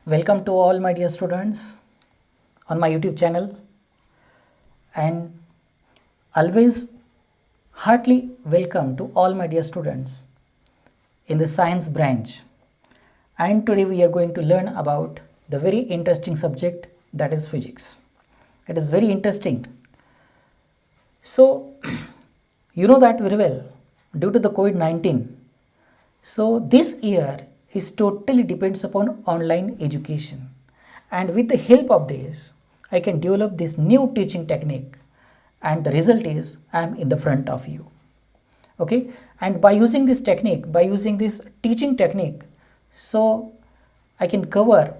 Welcome to all my dear students on my YouTube channel, and always heartily welcome to all my dear students in the science branch. And today we are going to learn about the very interesting subject, that is physics. It is very interesting. So you know that very well, due to the COVID-19. So this year is totally depends upon online education, and with the help of this I can develop this new teaching technique, and the result is I am in the front of you. Okay, and by using this technique, by using this teaching technique, so I can cover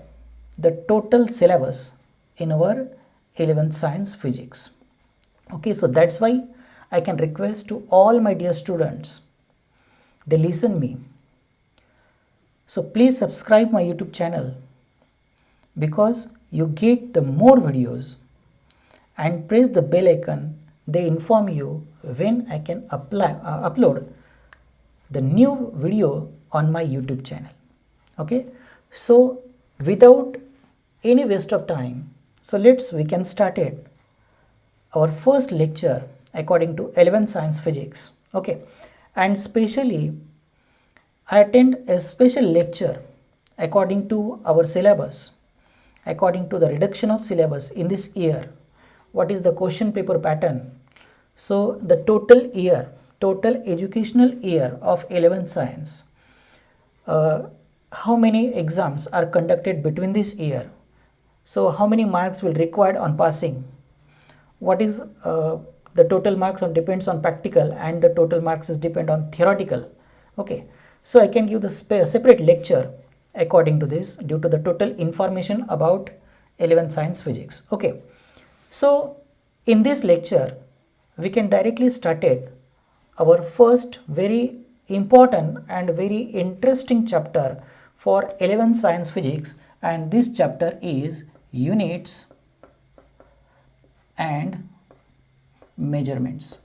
the total syllabus in our 11th science physics. Okay, so that's why I can request to all my dear students, they listen me. So please subscribe my YouTube channel, because you get the more videos, and press the bell icon. They inform you when I can upload the new video on my YouTube channel. Okay, so without any waste of time, so we can start it our first lecture according to 11th science physics. Okay, and specially I attend a special lecture according to our syllabus, according to the reduction of syllabus in this year. What is the question paper pattern? So the total educational year of 11th science, how many exams are conducted between this year? So how many marks will required on passing? What is the total marks on depends on practical, and the total marks is depend on theoretical. Okay, so I can give the separate lecture according to this, due to the total information about 11th science physics. Okay, so in this lecture we can directly start it our first very important and very interesting chapter for 11th science physics, and this chapter is units and measurements.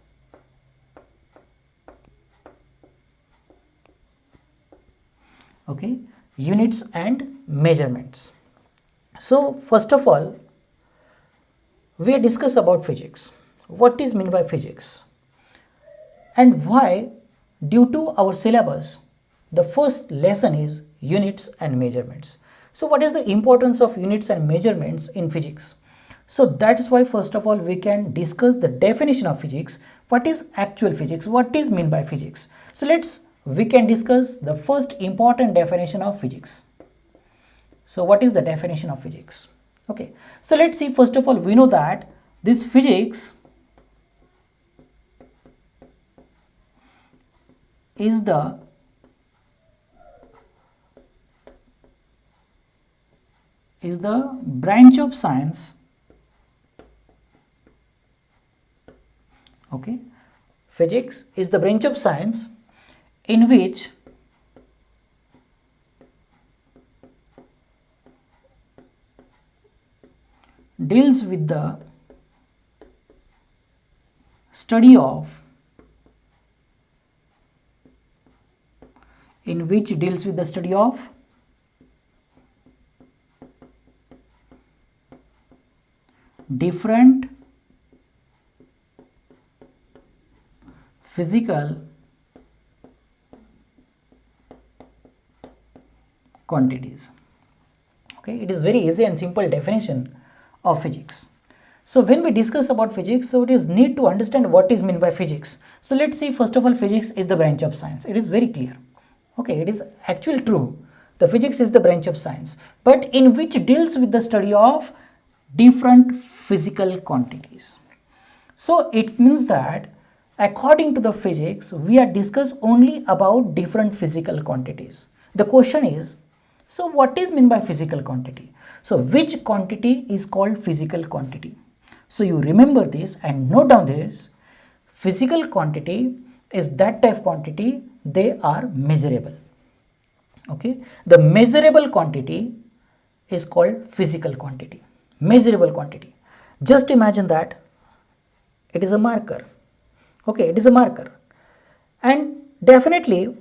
Okay, units and measurements. So first of all, we discuss about physics. What is meant by physics, and why due to our syllabus the first lesson is units and measurements. So what is the importance of units and measurements in physics? So that's why first of all we can discuss the definition of physics. What is actual physics? What is meant by physics? So we can discuss the first important definition of physics. So what is the definition of physics? Okay, so let's see. First of all, we know that this physics is the branch of science. Okay, physics is the branch of science in which deals with the study of different physical quantities. Okay, it is very easy and simple definition of physics. So when we discuss about physics, so it is need to understand what is meant by physics. So let's see. First of all, physics is the branch of science. It is very clear. Okay, it is actually true. The physics is the branch of science, but in which deals with the study of different physical quantities. So it means that according to the physics, we are discuss only about different physical quantities. The question is, so what is meant by physical quantity? So which quantity is called physical quantity? So you remember this and note down this. Physical quantity is that type of quantity, they are measurable. Okay, the measurable quantity is called physical quantity. Measurable quantity. Just imagine that it is a marker. Okay, it is a marker, and definitely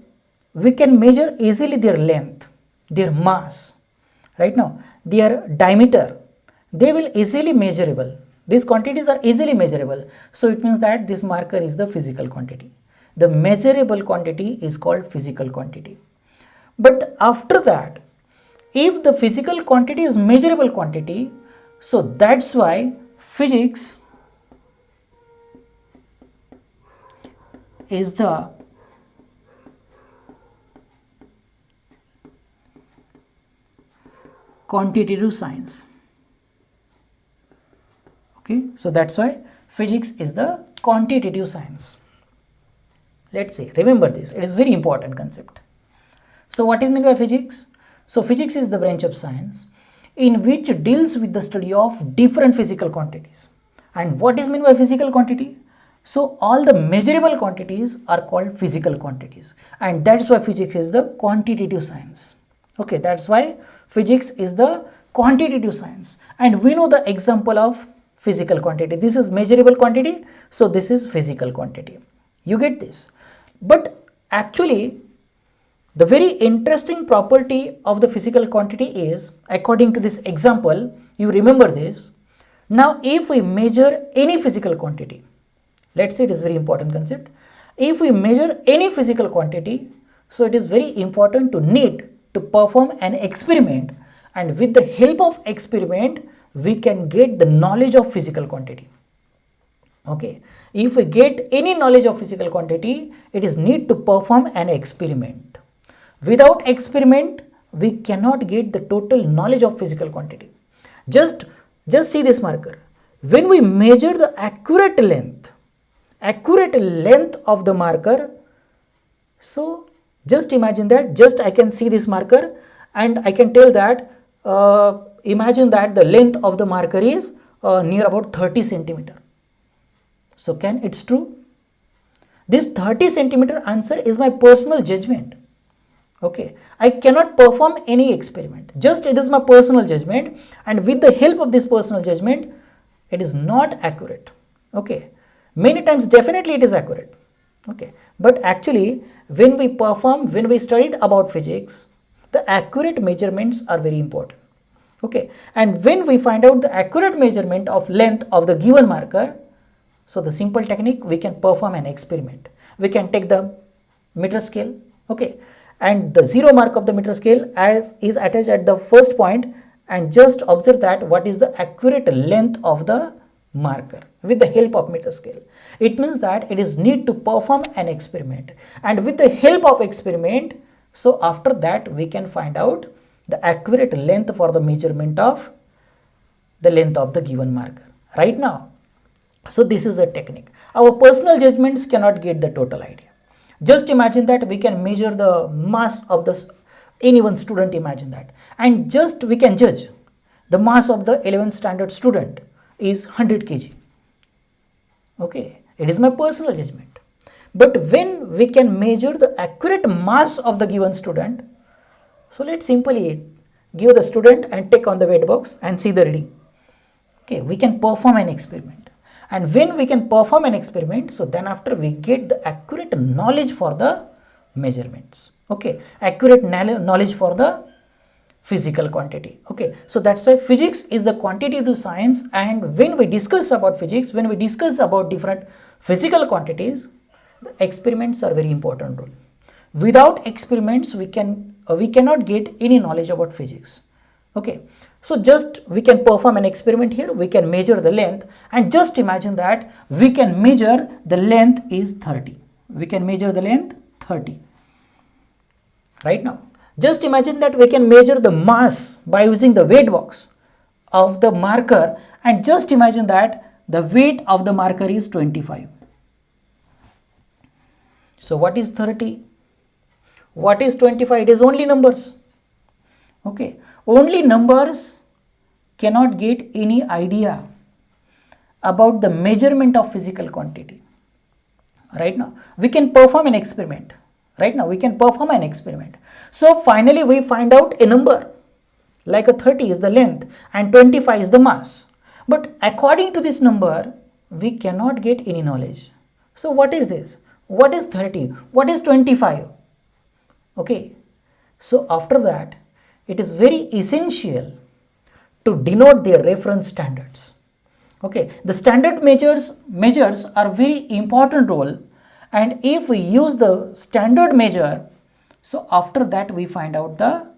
we can measure easily their length, their mass. right now, their diameter, they will easily measurable. These quantities are easily measurable. So it means that this marker is the physical quantity. The measurable quantity is called physical quantity. But after that, if the physical quantity is measurable quantity, so that's why physics is the quantitative science. Okay, so that's why physics is the quantitative science. Let's see, remember this, it is very important concept. So what is meant by physics? So physics is the branch of science in which deals with the study of different physical quantities. And what is meant by physical quantity? So all the measurable quantities are called physical quantities, and that's why physics is the quantitative science. Okay, that's why physics is the quantitative science. And we know the example of physical quantity. This is measurable quantity, so this is physical quantity. You get this? But actually, the very interesting property of the physical quantity is, according to this example, you remember this. Now, if we measure any physical quantity, let's say it is very important concept. If we measure any physical quantity, so it is very important to need to perform an experiment, and with the help of experiment, we can get the knowledge of physical quantity. Okay, if we get any knowledge of physical quantity, it is need to perform an experiment. Without experiment, we cannot get the total knowledge of physical quantity. Just see this marker. When we measure the accurate length of the marker, so just imagine that, just I can see this marker and I can tell that, imagine that the length of the marker is near about 30 centimeter. So it's true? This 30 centimeter answer is my personal judgment. Okay, I cannot perform any experiment, just it is my personal judgment, and with the help of this personal judgment, it is not accurate. Okay, many times definitely it is accurate. Okay, but actually when we studied about physics, the accurate measurements are very important. Okay, and when we find out the accurate measurement of length of the given marker, so the simple technique, we can perform an experiment. We can take the meter scale, okay, and the 0 mark of the meter scale is attached at the first point, and just observe that what is the accurate length of the marker with the help of meter scale. It means that it is need to perform an experiment, and with the help of experiment, so after that we can find out the accurate length for the measurement of the length of the given marker. Right now, so this is the technique. Our personal judgments cannot get the total idea. Just imagine that we can measure the mass of any one student, imagine that, and just we can judge the mass of the 11th standard student is 100 kg. Okay, it is my personal judgment. But when we can measure the accurate mass of the given student, so let's simply give the student and take on the weight box and see the reading. Okay, we can perform an experiment. And when we can perform an experiment, so then after we get the accurate knowledge for the measurements. Okay, accurate knowledge for the physical quantity. Okay, so that's why physics is the quantitative science, and when we discuss about physics, when we discuss about different physical quantities, the experiments are very important role. Without experiments, we cannot get any knowledge about physics. Okay, so just we can perform an experiment here, we can measure the length, and just imagine that we can measure the length is 30. We can measure the length 30. Right now, just imagine that we can measure the mass by using the weight box of the marker, and just imagine that the weight of the marker is 25. So what is 30? What is 25? It is only numbers. Okay, only numbers cannot get any idea about the measurement of physical quantity. Right now, we can perform an experiment. Right now, we can perform an experiment. So finally, we find out a number like a 30 is the length and 25 is the mass. But according to this number, we cannot get any knowledge. So what is this? What is 30? What is 25? Okay. So after that, it is very essential to denote their reference standards. Okay, the standard measures are very important role, and if we use the standard measure, so after that we find out the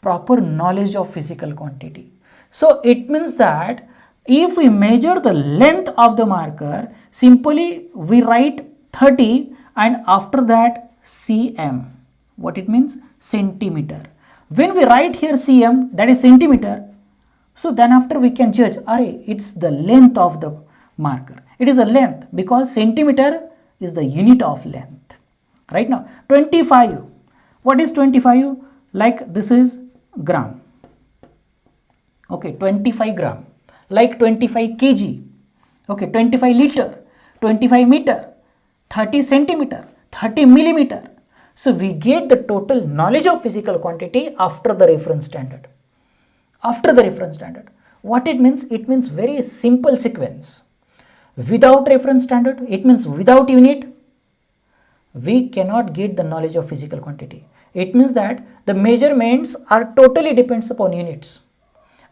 proper knowledge of physical quantity. So it means that if we measure the length of the marker, simply we write 30 and after that cm. What it means? Centimeter. When we write here cm, that is centimeter, so then after we can judge, it's the length of the marker. It is a length because centimeter is the unit of length. Right now, 25. What is 25? Like this is gram. Okay, 25 gram. Like 25 kg. Okay, 25 liter, 25 meter, 30 centimeter, 30 millimeter. So we get the total knowledge of physical quantity after the reference standard. After the reference standard. What it means? It means very simple sequence. Without reference standard, it means without unit, we cannot get the knowledge of physical quantity. It means that the measurements are totally depends upon units,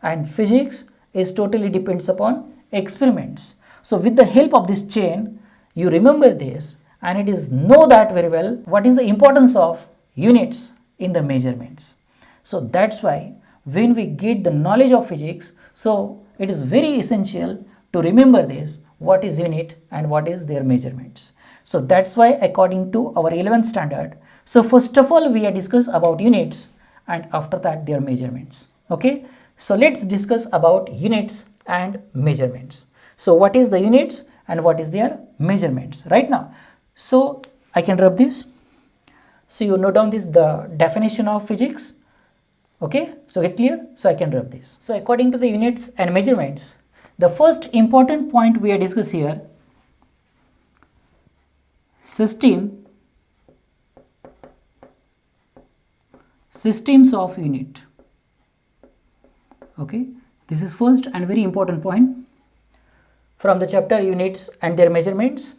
and physics is totally depends upon experiments. So with the help of this chain, you remember this, and it is know that very well what is the importance of units in the measurements. So that's why when we get the knowledge of physics, so it is very essential to remember this, what is unit and what is their measurements. So that's why according to our 11th standard, so first of all we are discuss about units and after that their measurements. Okay, so let's discuss about units and measurements. So what is the units and what is their measurements right now? So I can rub this. So you note down this, the definition of physics. Okay, so get clear? So I can rub this. So according to the units and measurements, the first important point we are discuss here, systems of unit. Okay, this is first and very important point from the chapter units and their measurements.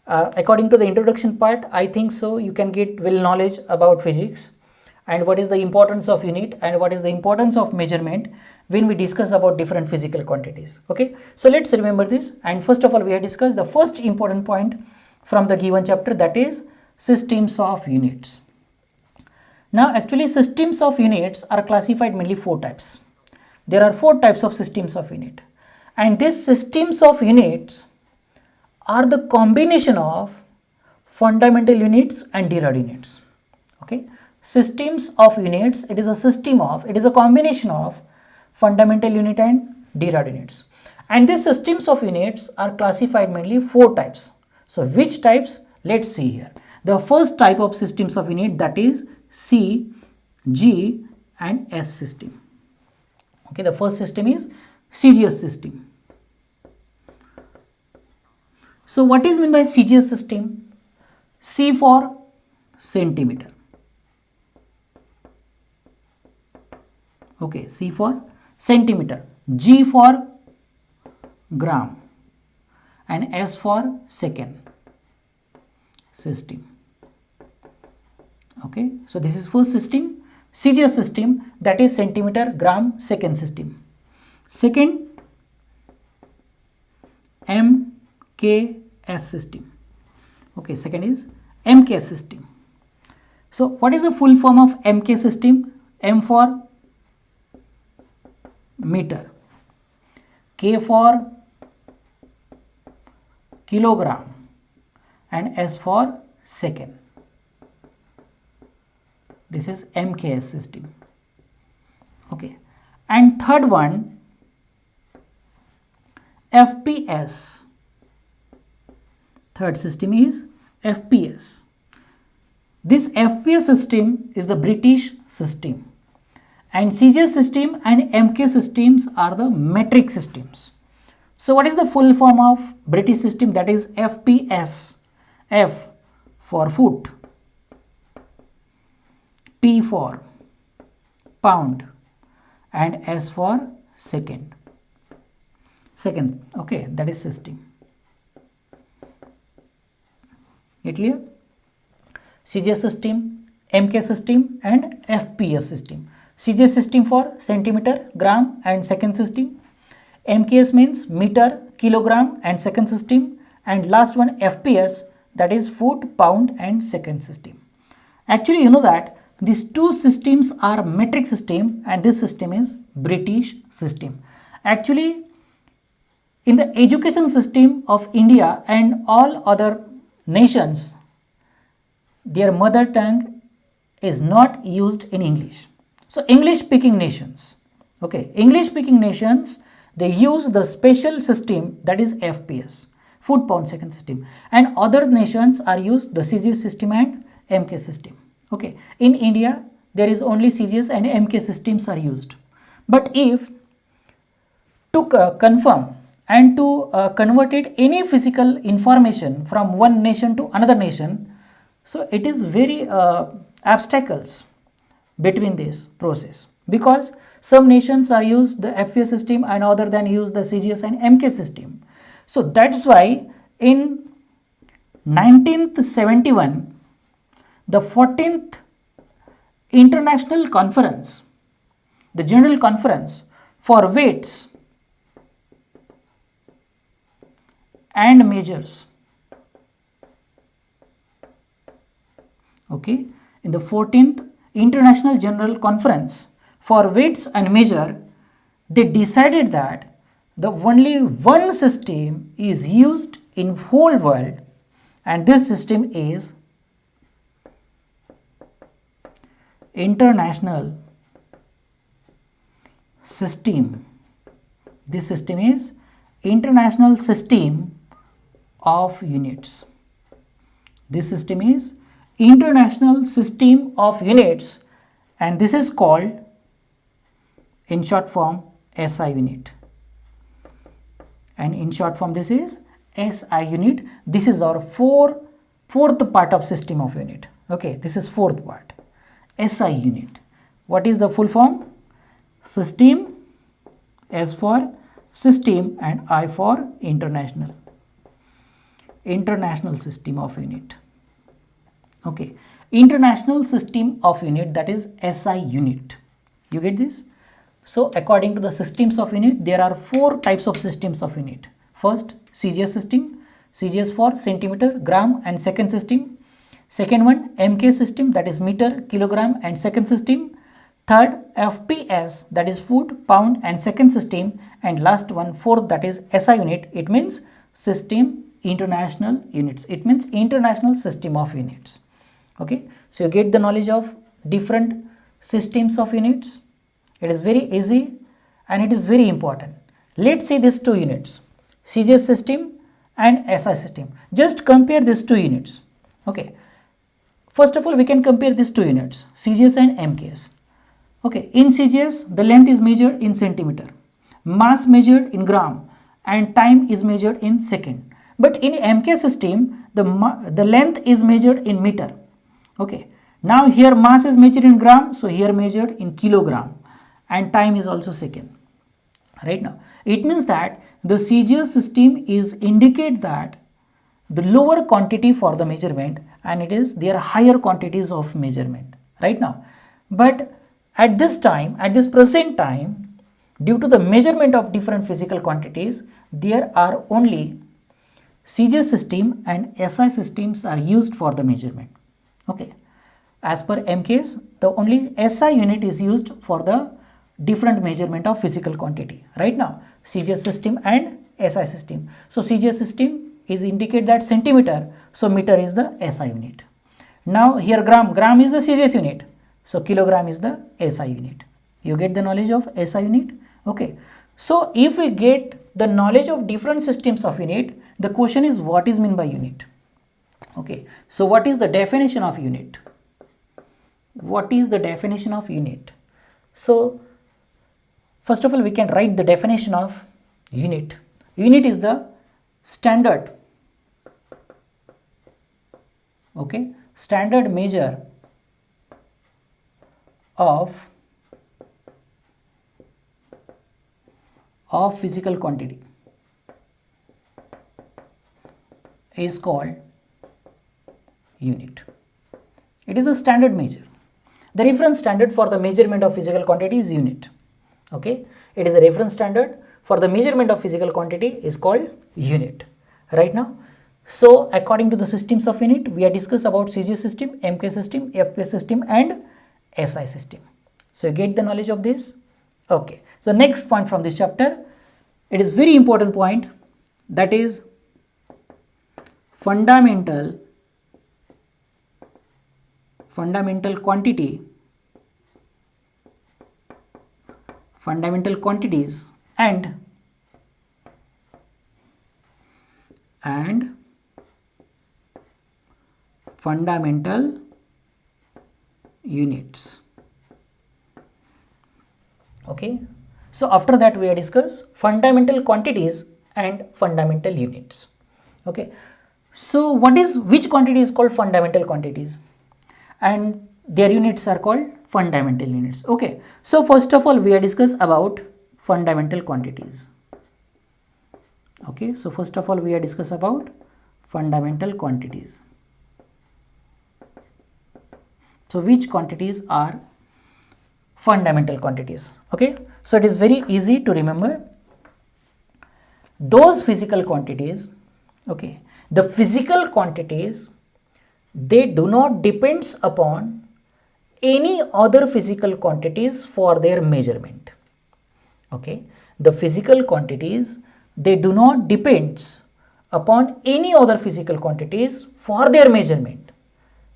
According to the introduction part, I think so you can get well knowledge about physics and what is the importance of unit and what is the importance of measurement when we discuss about different physical quantities. Okay, so let's remember this, and first of all we have discussed the first important point from the given chapter, that is systems of units. Now actually systems of units are classified mainly 4 types. There are 4 types of systems of unit, and these systems of units are the combination of fundamental units and derived units. Okay, systems of units, it is a combination of fundamental unit and derived units, and these systems of units are classified mainly 4 types. So which types? Let's see here. The first type of systems of unit, that is C, G and S system. Okay, the first system is CGS system. So what is meant by CGS system? C for centimeter. Okay, C for centimeter, G for gram and S for second system. Okay, so this is first system, CGS system, that is centimeter, gram, second system. Second, MKS system. Okay, second is MKS system. So what is the full form of MK system? M for meter, K for kilogram and S for second. This is MKS system. Okay, and third one, FPS. Third system is FPS. This FPS system is the British system, and CGS system and MK systems are the metric systems. So what is the full form of British system? That is FPS. F for foot, P for pound and S for second. Okay, that is system. Get clear? CGS system, MK system and FPS system. CGS system for centimeter, gram and second system. MKS means meter, kilogram and second system. And last one FPS, that is foot, pound and second system. Actually, you know that these two systems are metric system and this system is British system. Actually, in the education system of India and all other nations, their mother tongue is not used in English. So English speaking nations, okay, English speaking nations, they use the special system that is FPS, foot pound second system, and other nations are used the CGS system and MK system. Okay, in India there is only CGS and MK systems are used. But if to confirm and to convert it any physical information from one nation to another nation, so it is very obstacles between this process, because some nations are used the FPS system and other than use the CGS and MK system. So that's why in 1971 the 14th International Conference, the General Conference for Weights and Measures, okay, in the 14th International General Conference for Weights and Measure, they decided that the only one system is used in whole world, and this system is International System. This system is International System of Units. This system is International System of Units, and this is called in short form SI unit. And in short form this is SI unit. This is our fourth part of system of unit. Okay, this is fourth part. SI unit. What is the full form? System, S for system and I for international. International System of Unit. Okay, International System of Unit, that is SI unit. You get this? So according to the systems of unit, there are four types of systems of unit. First, CGS system, CGS for centimeter, gram and second system. Second one, MK system, that is meter, kilogram and second system. Third, FPS, that is foot, pound and second system. And last one, fourth, that is SI unit. It means system international units. It means International System of Units. Okay, so you get the knowledge of different systems of units. It is very easy and it is very important. Let's see these two units, CGS system and SI system. Just compare these two units. Okay, first of all we can compare these two units, CGS and MKS. Okay, in CGS the length is measured in centimeter, mass measured in gram and time is measured in second. But in MK system the length is measured in meter. Okay, now here mass is measured in gram, so here measured in kilogram and time is also second. Right now it means that the CGS system is indicate that the lower quantity for the measurement and it is there are higher quantities of measurement right now. But at this time, at this present time, due to the measurement of different physical quantities, there are only CGS system and SI systems are used for the measurement. Okay, as per MKS, the only SI unit is used for the different measurement of physical quantity. Right now, CGS system and SI system. So CGS system is indicate that centimeter, so meter is the SI unit. Now here gram is the CGS unit, so kilogram is the SI unit. You get the knowledge of SI unit. Okay, so if we get the knowledge of different systems of unit, the question is what is meant by unit. Okay, so what is the definition of unit? What is the definition of unit? So first of all we can write the definition of unit. Unit is the standard, okay, standard measure of physical quantity is called unit. It is a standard measure. The reference standard for the measurement of physical quantity is unit. Okay, it is a reference standard for the measurement of physical quantity is called unit. Right now, so according to the systems of unit, we are discussed about CG system, MK system, FPS system and SI system. So you get the knowledge of this. Okay, so next point from this chapter, it is very important point, that is fundamental quantity, fundamental quantities and fundamental units. Okay, so after that we are discuss fundamental quantities and fundamental units. Okay, so which quantity is called fundamental quantities and their units are called fundamental units. Okay, so first of all we are discuss about fundamental quantities. Okay, so first of all we are discuss about fundamental quantities. So which quantities are fundamental quantities? Okay, so it is very easy to remember. Those physical quantities, okay, the physical quantities, they do not depends upon any other physical quantities for their measurement. Okay, the physical quantities, they do not depends upon any other physical quantities for their measurement.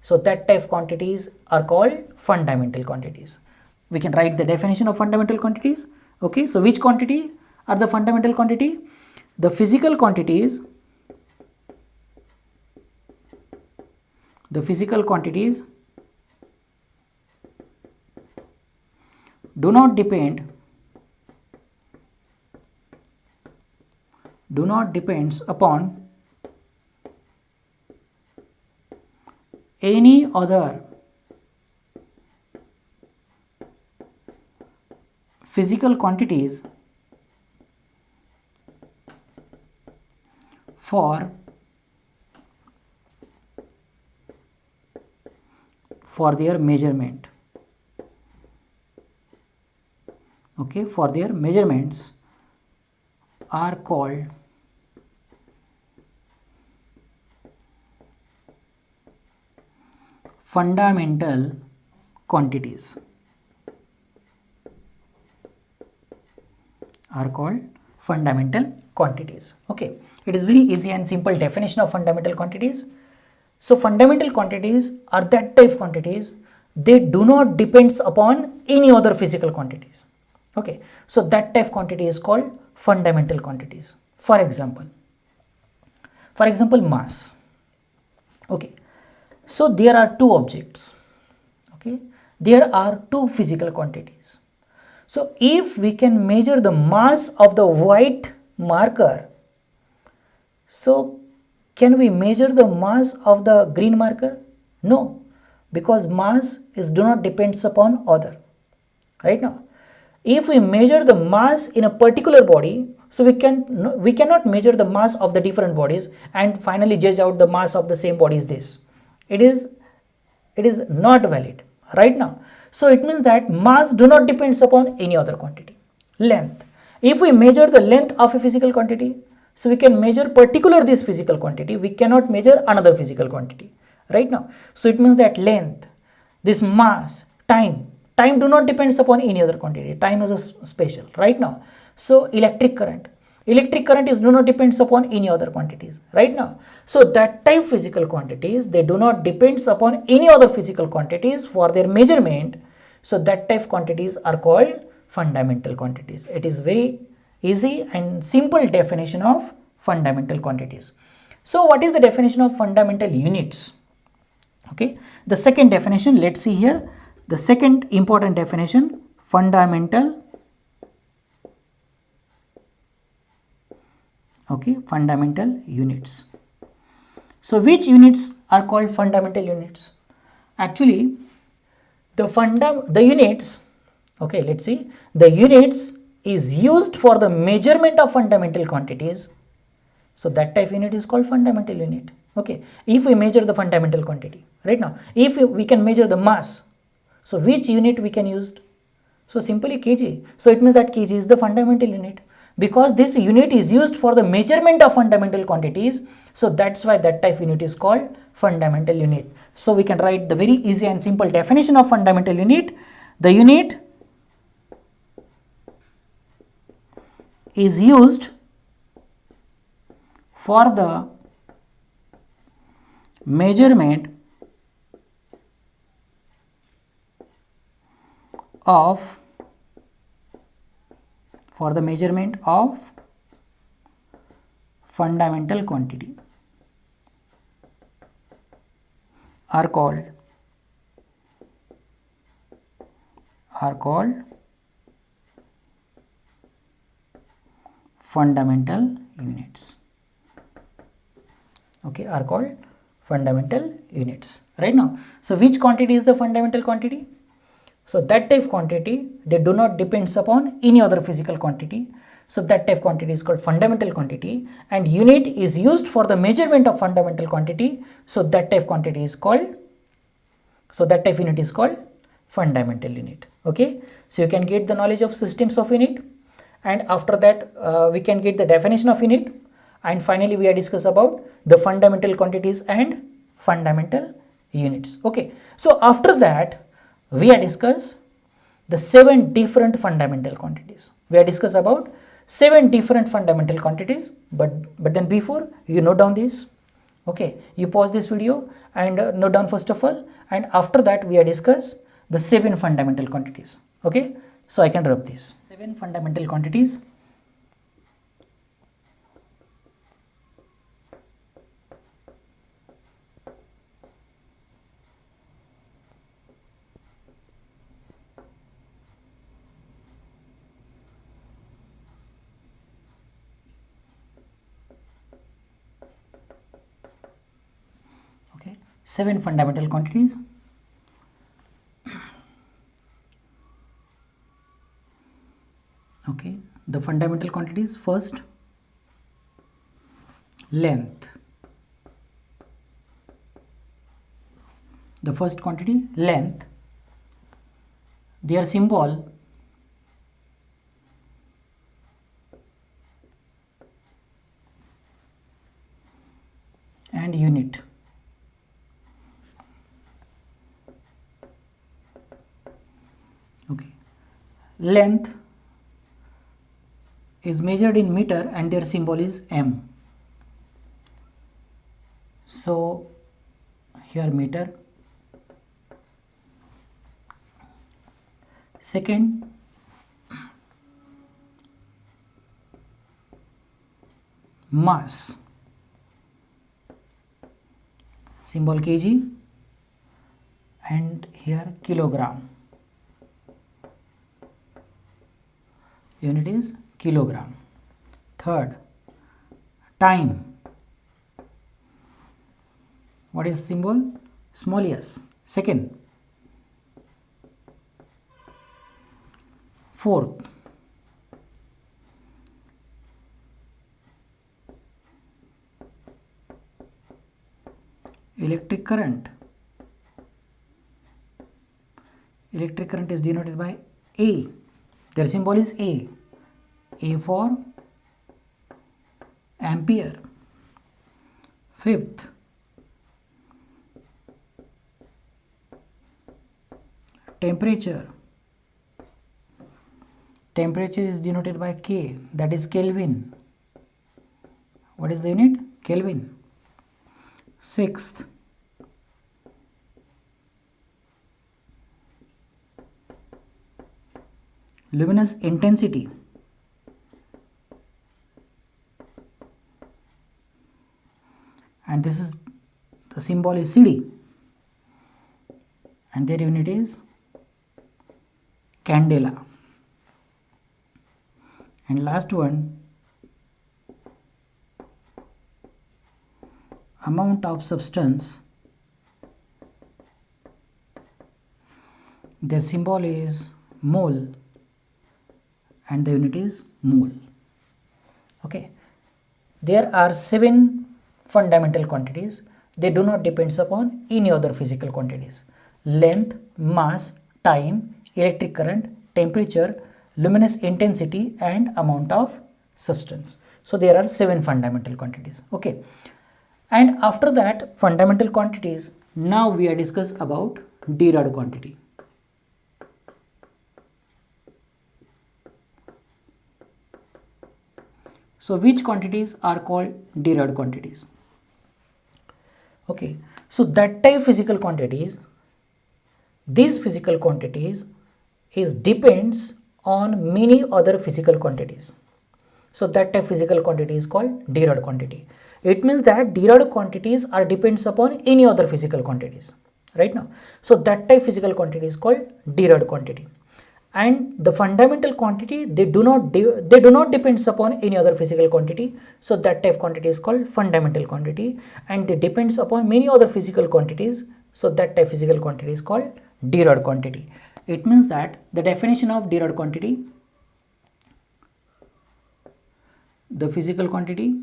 So that type of quantities are called fundamental quantities. We can write the definition of fundamental quantities. Okay, so which quantity are the fundamental quantity? The physical quantities, do not depends upon any other physical quantities for their measurement. Okay, for their measurements are called fundamental quantities. Are called fundamental quantities. Okay, it is very easy and simple definition of fundamental quantities. So fundamental quantities are that type of quantities, they do not depends upon any other physical quantities. Okay, so that type of quantity is called fundamental quantities. For example, mass. Okay, so there are two objects. Okay, there are two physical quantities. So if we can measure the mass of the white marker, so can we measure the mass of the green marker? No, because mass do not depends upon other. Right now, if we measure the mass in a particular body, so we cannot measure the mass of the different bodies and finally judge out the mass of the same body is this. It is not valid. Right now, so it means that mass do not depends upon any other quantity. Length, if we measure the length of a physical quantity, so we can measure particular this physical quantity, we cannot measure another physical quantity. Right now, so it means that length, this mass, time do not depends upon any other quantity. Time is a special. Right now, so electric current is do not depends upon any other quantities. Right now, so that type physical quantities, they do not depends upon any other physical quantities for their measurement. So that type quantities are called fundamental quantities. It is very easy and simple definition of fundamental quantities. So what is the definition of fundamental units? Okay, the second definition, let's see here. The second important definition, fundamental units. So which units are called fundamental units? Actually, the units, okay, let's see, the units is used for the measurement of fundamental quantities. So that type unit is called fundamental unit. Okay, if we measure the fundamental quantity, right now, if we can measure the mass, So which unit we can use? So simply kg. So it means that kg is the fundamental unit. Because this unit is used for the measurement of fundamental quantities, so that's why that type unit is called fundamental unit. So we can write the very easy and simple definition of fundamental unit. The unit is used for the measurement of fundamental quantity are called fundamental units. Okay, are called fundamental units. Right now, so which quantity is the fundamental quantity? So that type quantity, they do not depends upon any other physical quantity. So that type quantity is called fundamental quantity, and unit is used for the measurement of fundamental quantity. So that type quantity is called, so that type unit is called fundamental unit. Okay, so you can get the knowledge of systems of unit, and after that we can get the definition of unit, and finally we are discuss about the fundamental quantities and fundamental units. Okay, so after that we are discuss the 7 different fundamental quantities. We are discuss about 7 different fundamental quantities, but then before you note down this. Okay, you pause this video and note down first of all, and after that we are discuss the 7 fundamental quantities. Okay, so I can rub this 7 fundamental quantities. Okay, 7 fundamental quantities. Okay, the fundamental quantities: first, length. The first quantity, length, their symbol and unit. Okay, length is measured in meter and their symbol is m. So here meter. Second, mass, symbol kg, and here kilogram, unit is kilogram. Third, time, what is symbol? Small s. Second, fourth, electric current. Electric current is denoted by A. Their symbol is A. A for ampere. Fifth, temperature. Temperature is denoted by K, that is Kelvin. What is the unit? Kelvin. Sixth, luminous intensity. And this is, the symbol is CD, and their unit is candela. And last one, amount of substance. Their symbol is mole and the unit is mole. Okay, there are 7 fundamental quantities. They do not depend upon any other physical quantities: length, mass, time, electric current, temperature, luminous intensity and amount of substance. So there are 7 fundamental quantities. Okay. And after that fundamental quantities, now we are discuss about derived quantity. So which quantities are called derived quantities? Okay, so that type physical quantities, these physical quantities is depends on many other physical quantities. So that type physical quantity is called derived quantity. It means that derived quantities are depends upon any other physical quantities, right now. So that type physical quantity is called derived quantity. And the fundamental quantity, they do not depends upon any other physical quantity. So that type quantity is called fundamental quantity, and they depends upon many other physical quantities. So that type physical quantity is called derived quantity. It means that the definition of derived quantity, the physical quantity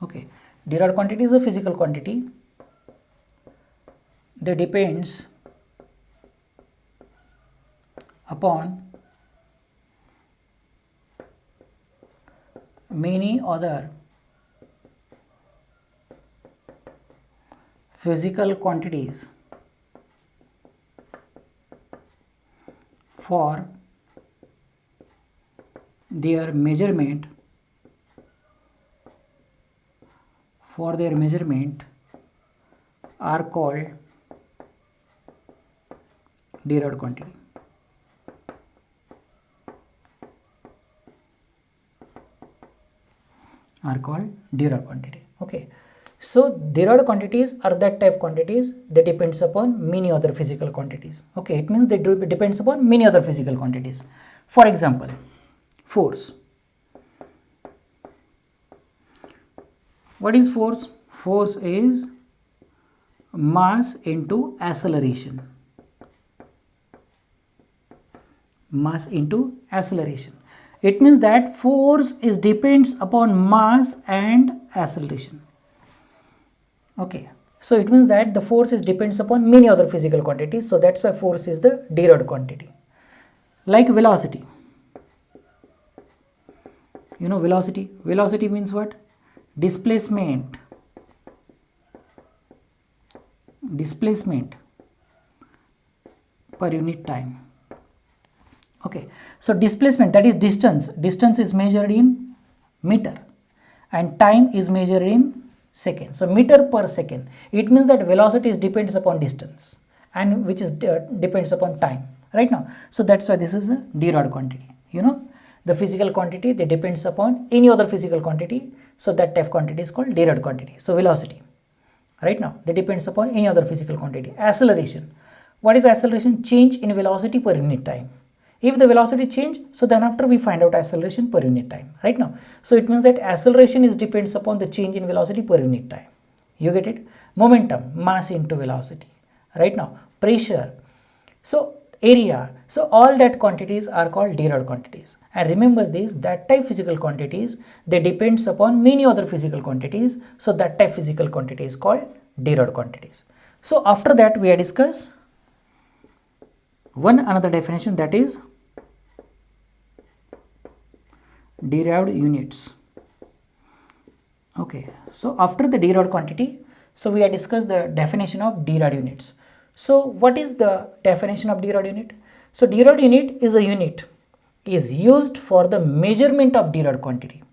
okay, derived quantity is a physical quantity that depends upon many other physical quantities for their measurement are called derived quantity. Are called derived quantity. Okay, so derived quantities are that type quantities that depends upon many other physical quantities. Okay, it means they depends upon many other physical quantities. For example, force. What is force? Force is mass into acceleration. Mass into acceleration. It means that force is depends upon mass and acceleration. Okay, so it means that the force is depends upon many other physical quantities. So that's why force is the derived quantity. Like velocity. You know velocity. Velocity means what? Displacement. Displacement per unit time. Okay, so displacement, that is distance. Distance is measured in meter and time is measured in second. So meter per second. It means that velocity is depends upon distance and which is depends upon time, right now. So that's why this is a derived quantity. You know, the physical quantity, they depends upon any other physical quantity. So that type quantity is called derived quantity. So velocity, right now, they depends upon any other physical quantity. Acceleration. What is acceleration? Change in velocity per unit time. If the velocity change, so then after we find out acceleration per unit time, right now. So it means that acceleration is depends upon the change in velocity per unit time. You get it? Momentum, mass into velocity, right now. Pressure, so area. So all that quantities are called derived quantities. And remember this, that type physical quantities, they depends upon many other physical quantities. So that type physical quantity is called derived quantities. So after that we are discuss one another definition, that is derived units. Okay, so after the derived quantity, so we have discussed the definition of derived units. So what is the definition of derived unit? So derived unit is a unit is used for the measurement of derived quantity.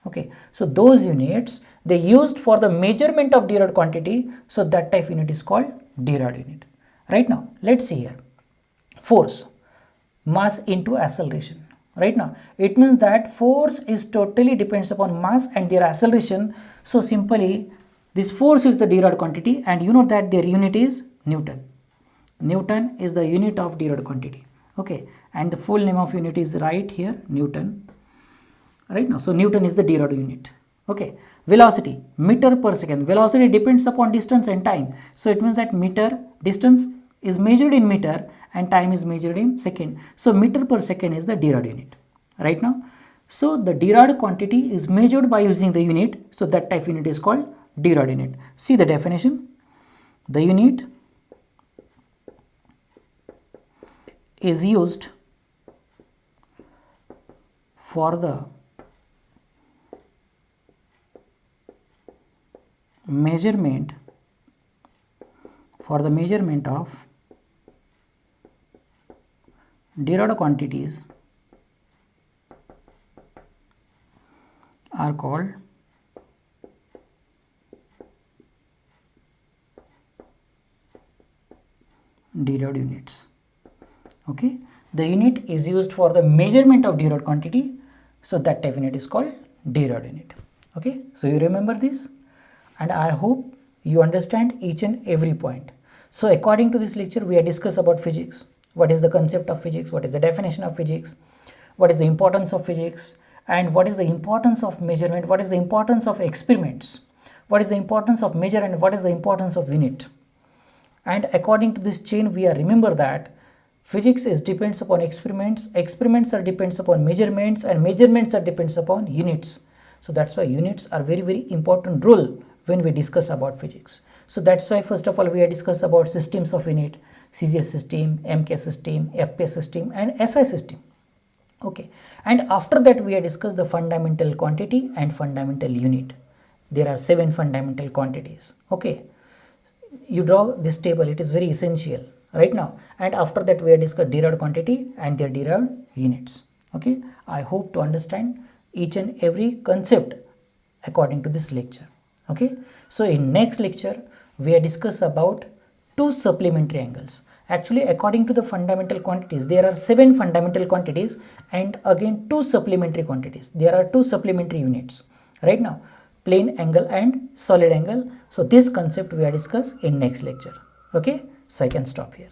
Okay, so those units, they used for the measurement of derived quantity. So that type unit is called derived unit. Right now, let's see here. Force, mass into acceleration. Right now, it means that force is totally depends upon mass and their acceleration. So simply this force is the derived quantity, and you know that their unit is Newton. Newton is the unit of derived quantity. Okay, and the full name of unit is right here, Newton. Right now, so Newton is the derived unit. Okay, velocity, meter per second. Velocity depends upon distance and time. So it means that meter, distance is measured in meter and time is measured in second. So meter per second is the derived unit. Right now, so the derived quantity is measured by using the unit. So that type unit is called derived unit. See the definition. The unit is used for the measurement of derived quantities are called derived units. Okay, the unit is used for the measurement of derived quantity, so that type unit is called derived unit. Okay, so you remember this, and I hope you understand each and every point. So according to this lecture, we have discussed about physics. What is the concept of physics? What is the definition of physics? What is the importance of physics? And what is the importance of measurement? What is the importance of experiments? What is the importance of measure and what is the importance of unit? And according to this chain, we are remember that physics is depends upon experiments, experiments are depends upon measurements, and measurements are depends upon units. So that's why units are very important role when we discuss about physics. So that's why first of all we have discussed about systems of unit, CGS system, MK system, FPS system, and SI system. Okay, and after that we have discussed the fundamental quantity and fundamental unit. There are 7 fundamental quantities. Okay, you draw this table, it is very essential right now. And after that we have discussed derived quantity and their derived units. Okay, I hope to understand each and every concept according to this lecture. Okay, so in next lecture we have discussed about 2 supplementary angles. Actually, according to the fundamental quantities, there are 7 fundamental quantities and again 2 supplementary quantities. There are 2 supplementary units right now, plane angle and solid angle. So this concept we are discuss in next lecture. Okay, so I can stop here.